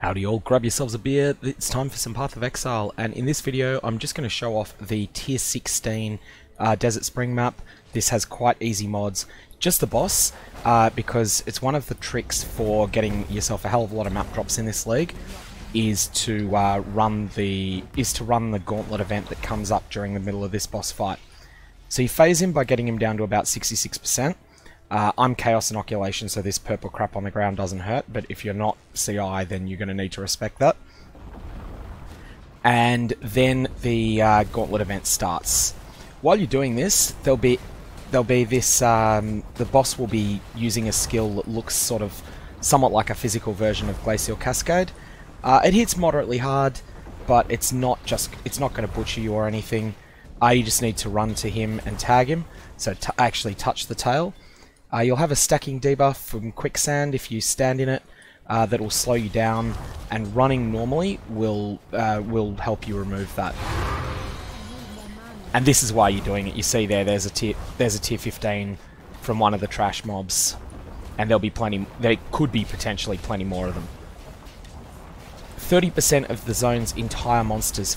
Howdy all, grab yourselves a beer, it's time for some Path of Exile, and in this video I'm just going to show off the Tier 16 Desert Spring map. This has quite easy mods, just the boss, because it's one of the tricks for getting yourself a hell of a lot of map drops in this league, is to run the gauntlet event that comes up during the middle of this boss fight. So you phase him by getting him down to about 66%. I'm Chaos Inoculation, so this purple crap on the ground doesn't hurt, but if you're not CI, then you're going to need to respect that. And then the gauntlet event starts. While you're doing this, there'll be this, the boss will be using a skill that looks somewhat like a physical version of Glacial Cascade. It hits moderately hard, but it's not going to butcher you or anything. You just need to run to him and tag him, so actually touch the tail. You'll have a stacking debuff from quicksand if you stand in it, that will slow you down, and running normally will help you remove that. And this is why you're doing it. You see there's a tier 15 from one of the trash mobs, and there'll be plenty. There could be potentially plenty more of them. 30% of the zone's entire monsters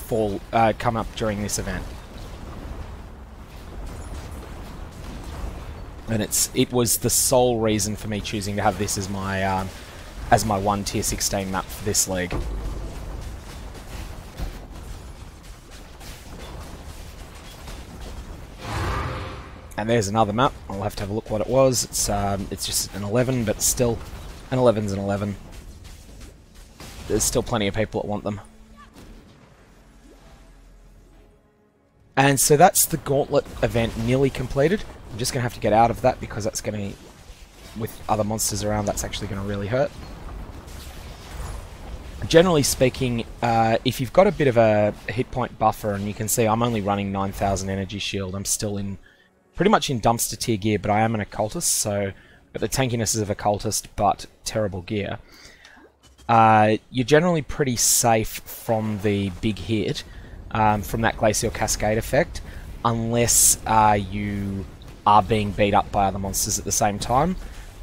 come up during this event. And it was the sole reason for me choosing to have this as my one Tier 16 map for this league. And there's another map. I'll have to have a look what it was. It's just an 11, but still, an 11's an 11. There's still plenty of people that want them. And so that's the gauntlet event nearly completed. I'm just going to have to get out of that because that's going to, with other monsters around, that's actually going to really hurt. Generally speaking, if you've got a bit of a hit point buffer, and you can see I'm only running 9,000 energy shield, I'm still pretty much in dumpster tier gear, but I am an occultist, so got the tankiness of a cultist, but terrible gear. You're generally pretty safe from the big hit, from that Glacial Cascade effect, unless you are being beat up by other monsters at the same time,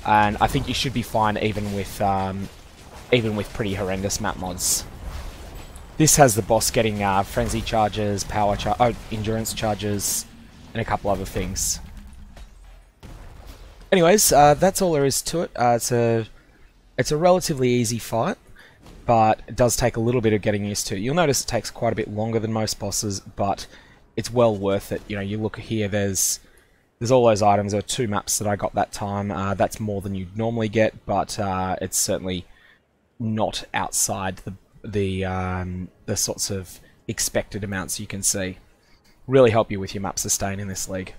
and I think you should be fine even with pretty horrendous map mods. This has the boss getting frenzy charges, endurance charges, and a couple other things. Anyways, that's all there is to it. It's a relatively easy fight, but it does take a little bit of getting used to. You'll notice it takes quite a bit longer than most bosses, but it's well worth it. You know, you look here, there's all those items. There are 2 maps that I got that time. That's more than you'd normally get, but it's certainly not outside the sorts of expected amounts you can see. Really help you with your map sustain in this league.